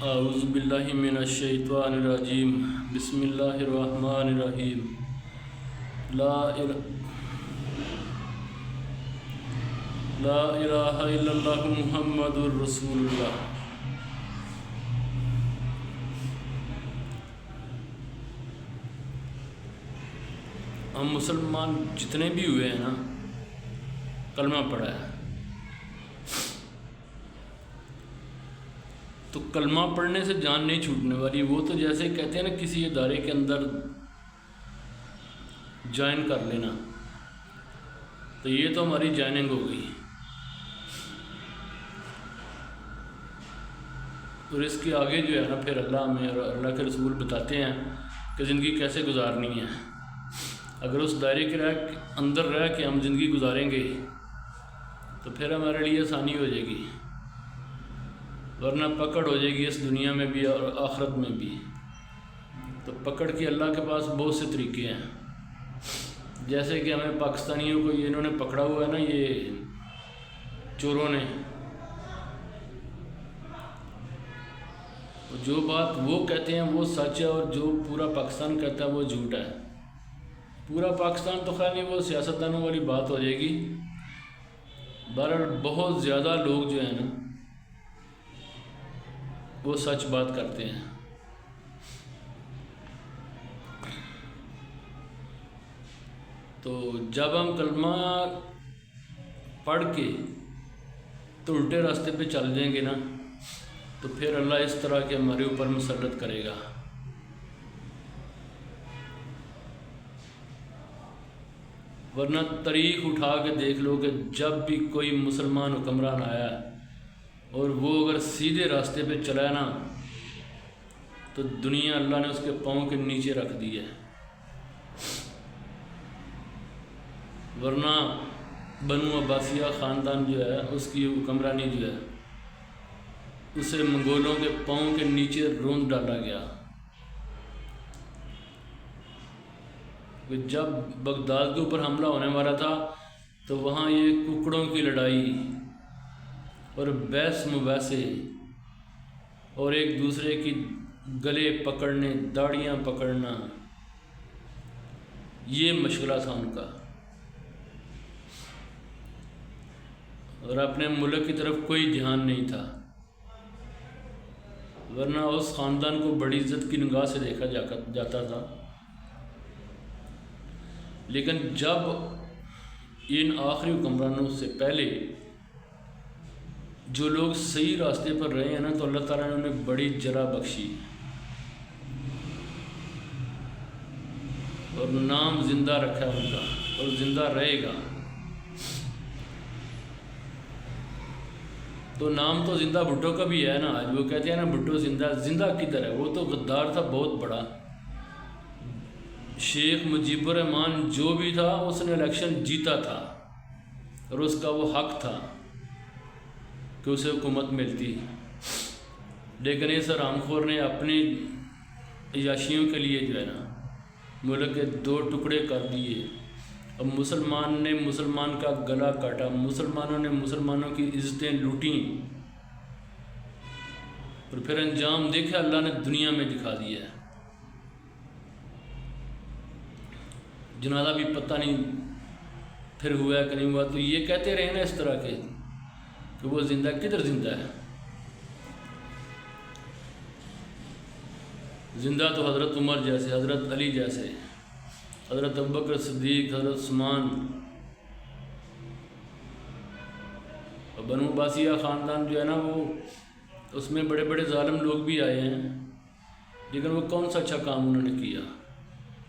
اعوذ باللہ من الشیطان الرجیم بسم اللہ الرحمن الرحیم لا الہ الا اللہ محمد الرسول اللہ۔ ہم مسلمان جتنے بھی ہوئے ہیں نا، کلمہ پڑھا ہے تو کلمہ پڑھنے سے جان نہیں چھوٹنے والی۔ وہ تو جیسے کہتے ہیں نا کسی ادارے کے اندر جوائن کر لینا، تو یہ تو ہماری جوائننگ ہو گئی، اور اس کے آگے جو ہے نا پھر اللہ ہمیں اور اللہ کے رسول بتاتے ہیں کہ زندگی کیسے گزارنی ہے۔ اگر اس دائرے کے اندر رہ کے ہم زندگی گزاریں گے تو پھر ہمارے لیے آسانی ہو جائے گی، ورنہ پکڑ ہو جائے گی اس دنیا میں بھی اور آخرت میں بھی۔ تو پکڑ کے اللہ کے پاس بہت سے طریقے ہیں، جیسے کہ ہمیں پاکستانیوں کو انہوں نے پکڑا ہوا ہے نا، یہ چوروں نے، جو بات وہ کہتے ہیں وہ سچ ہے اور جو پورا پاکستان کہتا ہے وہ جھوٹ ہے۔ پورا پاکستان تو خیر نہیں، وہ سیاستدانوں والی بات ہو جائے گی۔ بہرحال بہت زیادہ لوگ جو ہیں نا وہ سچ بات کرتے ہیں۔ تو جب ہم کلمہ پڑھ کے تو الٹے راستے پہ چل جائیں گے نا، تو پھر اللہ اس طرح کے ہمارے اوپر مسلط کرے گا۔ ورنہ تاریخ اٹھا کے دیکھ لو کہ جب بھی کوئی مسلمان حکمران آیا اور وہ اگر سیدھے راستے پہ چلا نا تو دنیا اللہ نے اس کے پاؤں کے نیچے رکھ دی ہے۔ ورنہ بنو عباسیہ خاندان جو ہے اس کی حکمرانی جو ہے اسے منگولوں کے پاؤں کے نیچے روند ڈالا گیا۔ جب بغداد کے اوپر حملہ ہونے والا تھا تو وہاں یہ ککڑوں کی لڑائی اور بحث مباحثے اور ایک دوسرے کی گلے پکڑنے، داڑیاں پکڑنا، یہ مشغلہ تھا ان کا، اور اپنے ملک کی طرف کوئی دھیان نہیں تھا۔ ورنہ اس خاندان کو بڑی عزت کی نگاہ سے دیکھا جاتا تھا۔ لیکن جب ان آخری حکمرانوں سے پہلے جو لوگ صحیح راستے پر رہے ہیں نا، تو اللہ تعالیٰ نے انہیں بڑی جرا بخشی اور نام زندہ رکھا ان کا، اور زندہ رہے گا۔ تو نام تو زندہ بھٹو کا بھی ہے نا، آج وہ کہتے ہیں نا بھٹو زندہ کدھر ہے؟ وہ تو غدار تھا بہت بڑا۔ شیخ مجیب الرحمان جو بھی تھا اس نے الیکشن جیتا تھا، اور اس کا وہ حق تھا کہ اسے حکومت ملتی، لیکن اس حرام خور نے اپنی عیاشیوں کے لیے جو ہے نا ملک کے دو ٹکڑے کر دیے۔ اب مسلمان نے مسلمان کا گلا کاٹا، مسلمانوں نے مسلمانوں کی عزتیں لوٹیں، اور پھر انجام دیکھا اللہ نے دنیا میں دکھا دیا ہے۔ جنازہ بھی پتہ نہیں پھر ہوا کہ نہیں ہوا، تو یہ کہتے رہے نا اس طرح کے کہ وہ زندہ، کدھر زندہ ہے؟ زندہ تو حضرت عمر جیسے، حضرت علی جیسے، حضرت ابوبکر صدیق، حضرت عثمان، اور بنو عباسیہ خاندان جو ہے نا وہ اس میں بڑے بڑے ظالم لوگ بھی آئے ہیں، لیکن وہ کون سا اچھا کام انہوں نے کیا؟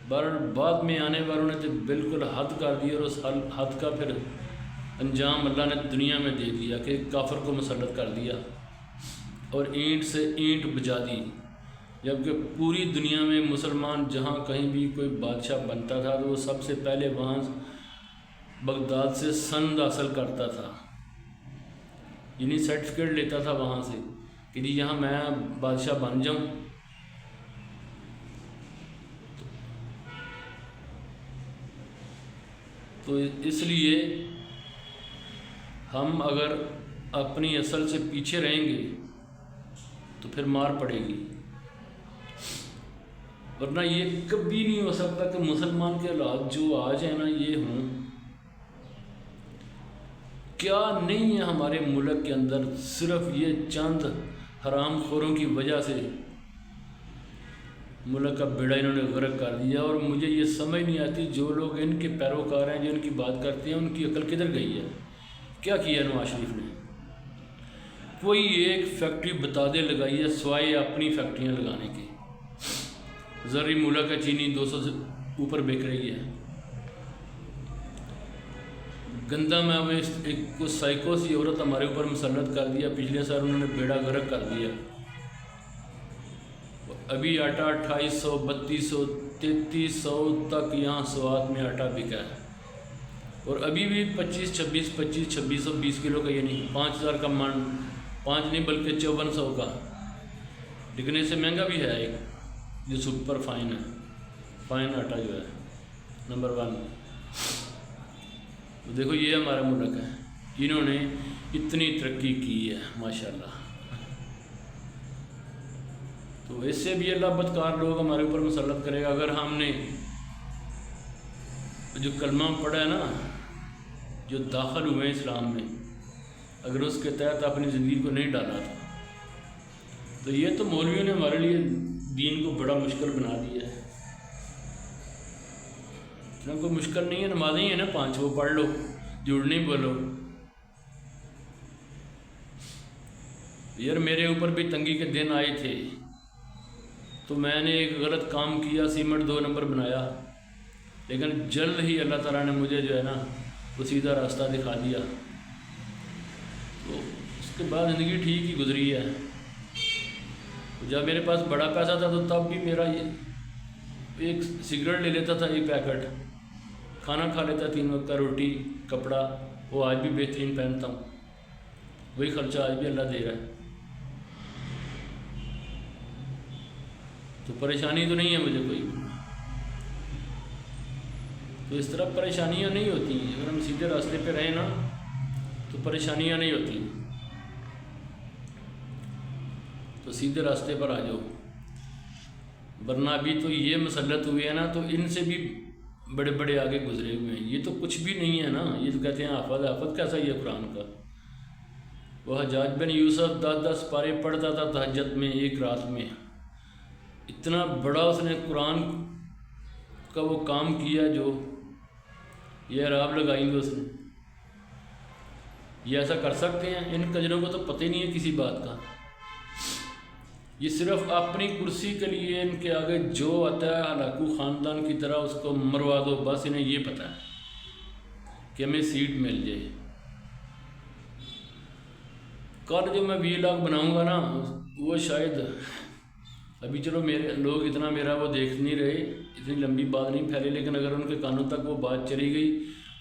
بعد میں آنے والوں نے تو بالکل حد کر دی، اور اس حد کا پھر انجام اللہ نے دنیا میں دے دیا کہ کافر کو مسلط کر دیا اور اینٹ سے اینٹ بجا دی۔ جبکہ پوری دنیا میں مسلمان جہاں کہیں بھی کوئی بادشاہ بنتا تھا تو وہ سب سے پہلے وہاں بغداد سے سند حاصل کرتا تھا، یعنی سرٹیفکیٹ لیتا تھا وہاں سے کہ جی یہاں میں بادشاہ بن جاؤں۔ تو اس لیے ہم اگر اپنی اصل سے پیچھے رہیں گے تو پھر مار پڑے گی، ورنہ یہ کبھی نہیں ہو سکتا کہ مسلمان کے حالات جو آج ہیں نا یہ ہوں۔ کیا نہیں ہے ہمارے ملک کے اندر، صرف یہ چند حرام خوروں کی وجہ سے ملک کا بیڑا انہوں نے غرق کر دیا۔ اور مجھے یہ سمجھ نہیں آتی جو لوگ ان کے پیروکار ہیں، جو ان کی بات کرتے ہیں، ان کی عقل کدھر گئی ہے؟ کیا کیا نواز شریف نے؟ کوئی ایک فیکٹری بتا دے لگائی ہے سوائے اپنی فیکٹریاں لگانے کی؟ زرعی ملک کا چینی 200 سے اوپر بک رہی ہے۔ گندہ میں ایک کو سائیکو سی عورت ہمارے اوپر مسلط کر دیا، پچھلے سال انہوں نے بیڑا غرق کر دیا۔ ابھی آٹا 2800 3200 3300 تک یہاں سوات میں آٹا بکا ہے، اور ابھی بھی 2600 کلو کا، یعنی 5000 کا من، 5 نہیں بلکہ 5400 کا، لیکن اس سے مہنگا بھی ہے ایک جو سپر فائن ہے، فائن آٹا جو ہے نمبر 1۔ تو دیکھو یہ ہمارا ملک ہے، انہوں نے اتنی ترقی کی ہے ماشاءاللہ۔ تو اس سے بھی اللہ بدکار لوگ ہمارے اوپر مسلط کرے گا۔ اگر ہم نے جو کلمہ پڑھا ہے نا، جو داخل ہوئے ہیں اسلام میں، اگر اس کے تحت اپنی زندگی کو نہیں ڈالا تھا تو یہ تو مولویوں نے ہمارے لیے دین کو بڑا مشکل بنا دیا ہے۔ اتنا کوئی مشکل نہیں ہے، نمازیں ہی ہیں نا 5، وہ پڑھ لو، جھوٹ نہیں بولو۔ یار میرے اوپر بھی تنگی کے دن آئے تھے تو میں نے ایک غلط کام کیا، سیمنٹ 2 نمبر بنایا، لیکن جلد ہی اللہ تعالیٰ نے مجھے جو ہے نا وہ سیدھا راستہ دکھا دیا، تو اس کے بعد زندگی ٹھیک ہی گزری ہے۔ جب میرے پاس بڑا پیسہ تھا تو تب بھی میرا ایک سگریٹ لے لیتا تھا، ایک پیکٹ، کھانا کھا لیتا 3 وقت کا، روٹی کپڑا، وہ آج بھی بہترین پہنتا ہوں، وہی خرچہ آج بھی اللہ دے رہا ہے۔ تو پریشانی تو نہیں ہے مجھے کوئی، تو اس طرح پریشانیاں نہیں ہوتی ہیں۔ اگر ہم سیدھے راستے پہ رہیں نا تو پریشانیاں نہیں ہوتی، تو سیدھے راستے پر آ جاؤ، ورنہ ابھی تو یہ مسلط ہوئے ہیں نا تو ان سے بھی بڑے بڑے آگے گزرے ہوئے ہیں۔ یہ تو کچھ بھی نہیں ہے نا، یہ تو کہتے ہیں آفت، آفت کیسا یہ قرآن کا؟ وہ حجاج بن یوسف 10 پارے پڑھتا تھا تہجد میں ایک رات میں، اتنا بڑا اس نے قرآن کا وہ کام کیا جو یہ اعراب لگائیں گے اس نے۔ یہ ایسا کر سکتے ہیں؟ ان کجروں کو تو پتہ ہی نہیں ہے کسی بات کا، یہ صرف اپنی کرسی کے لیے ان کے آگے جو آتا ہے ہلاکو خاندان کی طرح اس کو مروا دو، بس انہیں یہ پتہ ہے کہ ہمیں سیٹ مل جائے۔ کل جو میں ولاگ بناؤں گا نا وہ شاید ابھی چلو میرے لوگ اتنا میرا وہ دیکھ نہیں رہے، اتنی لمبی بات نہیں پھیلی، لیکن اگر ان کے کانوں تک وہ بات چلی گئی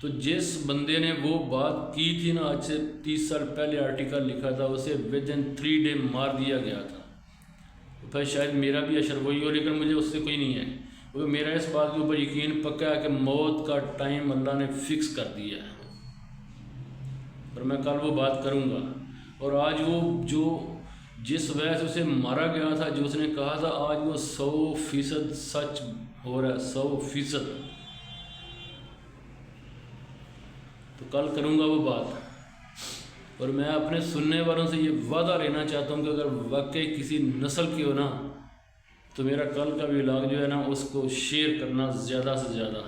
تو جس بندے نے وہ بات کی تھی نا آج سے 30 سال پہلے آرٹیکل لکھا تھا، اسے within 3 days مار دیا گیا تھا۔ پھر شاید میرا بھی اشر وہی ہو، لیکن مجھے اس سے کوئی نہیں ہے، کیونکہ میرا اس بات کے اوپر یقین پکا ہے کہ موت کا ٹائم اللہ نے فکس کر دیا ہے، اور میں کل وہ بات کروں گا۔ اور آج وہ جو جس وجہ سے اسے مارا گیا تھا، جو اس نے کہا تھا، آج وہ 100% سچ ہو رہا ہے، 100%۔ تو کل کروں گا وہ بات، اور میں اپنے سننے والوں سے یہ وعدہ لینا چاہتا ہوں کہ اگر واقعی کسی نسل کی ہو نا تو میرا کل کا ولاگ جو ہے نا اس کو شیئر کرنا زیادہ سے زیادہ،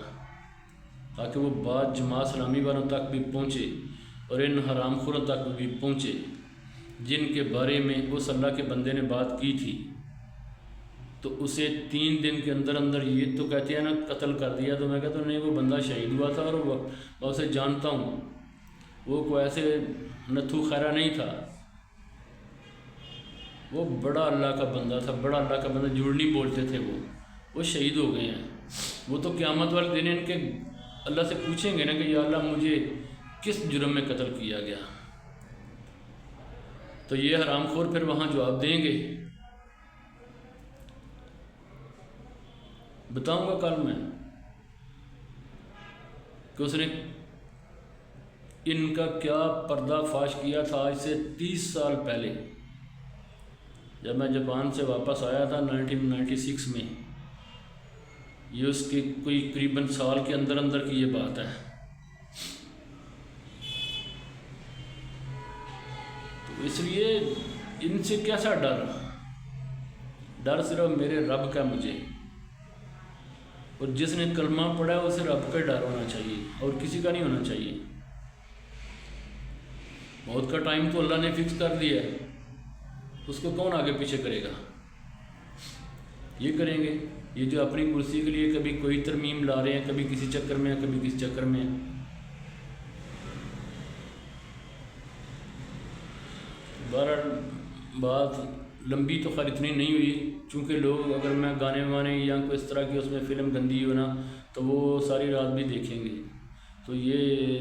تاکہ وہ بات جماعت اسلامی والوں تک بھی پہنچے اور ان حرام خوروں تک بھی پہنچے جن کے بارے میں اس اللہ کے بندے نے بات کی تھی، تو اسے 3 دن کے اندر اندر یہ تو کہتے ہیں نا قتل کر دیا۔ تو میں کہتا ہوں نہیں، وہ بندہ شہید ہوا تھا، اور میں اسے جانتا ہوں، وہ کوئی ایسے نتھو خیرہ نہیں تھا، وہ بڑا اللہ کا بندہ تھا، بڑا اللہ کا بندہ، جھوٹ نہیں بولتے تھے، وہ شہید ہو گئے ہیں۔ وہ تو قیامت والے دن ان کے اللہ سے پوچھیں گے نا کہ یا اللہ مجھے کس جرم میں قتل کیا گیا، تو یہ حرام خور پھر وہاں جواب دیں گے۔ بتاؤں گا کل میں کہ اس نے ان کا کیا پردہ فاش کیا تھا آج سے 30 سال پہلے۔ جب میں جاپان سے واپس آیا تھا 1996 میں، یہ اس کی کوئی قریباً سال کے اندر اندر کی یہ بات ہے۔ تو اس لیے ان سے کیسا ڈر صرف میرے رب کا مجھے، اور جس نے کلمہ پڑھا ہے اسے رب کا ڈر ہونا چاہیے اور کسی کا نہیں ہونا چاہیے۔ موت کا ٹائم تو اللہ نے فکس کر دیا ہے، اس کو کون آگے پیچھے کرے گا؟ یہ کریں گے یہ جو اپنی کرسی کے لیے کبھی کوئی ترمیم لا رہے ہیں، کبھی کسی چکر میں کبھی کسی چکر میں۔ بہرحال بات لمبی تو خیر اتنی نہیں ہوئی، چونکہ لوگ اگر میں گانے وانے یا کوئی اس طرح کی اس میں فلم گندی ہو نا تو وہ ساری رات بھی دیکھیں گے۔ تو یہ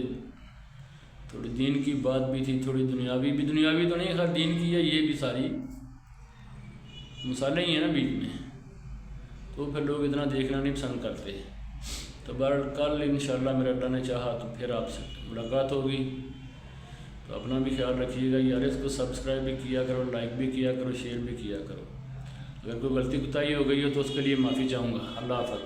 تھوڑی دین کی بات بھی تھی، تھوڑی دنیاوی بھی، دنیاوی تو نہیں خیر دین کی ہے، یہ بھی ساری مسالے ہی ہیں نا بیچ میں، تو پھر لوگ اتنا دیکھنا نہیں پسند کرتے۔ تو بہرحال کل انشاءاللہ میرا اللہ نے چاہا تو پھر آپ سے ملاقات ہوگی، تو اپنا بھی خیال رکھیے گا یار، اس کو سبسکرائب بھی کیا کرو، لائک بھی کیا کرو، شیئر بھی کیا کرو۔ اگر کوئی غلطی کوتاہی ہو گئی ہو تو اس کے لیے معافی چاہوں گا۔ اللہ حافظ۔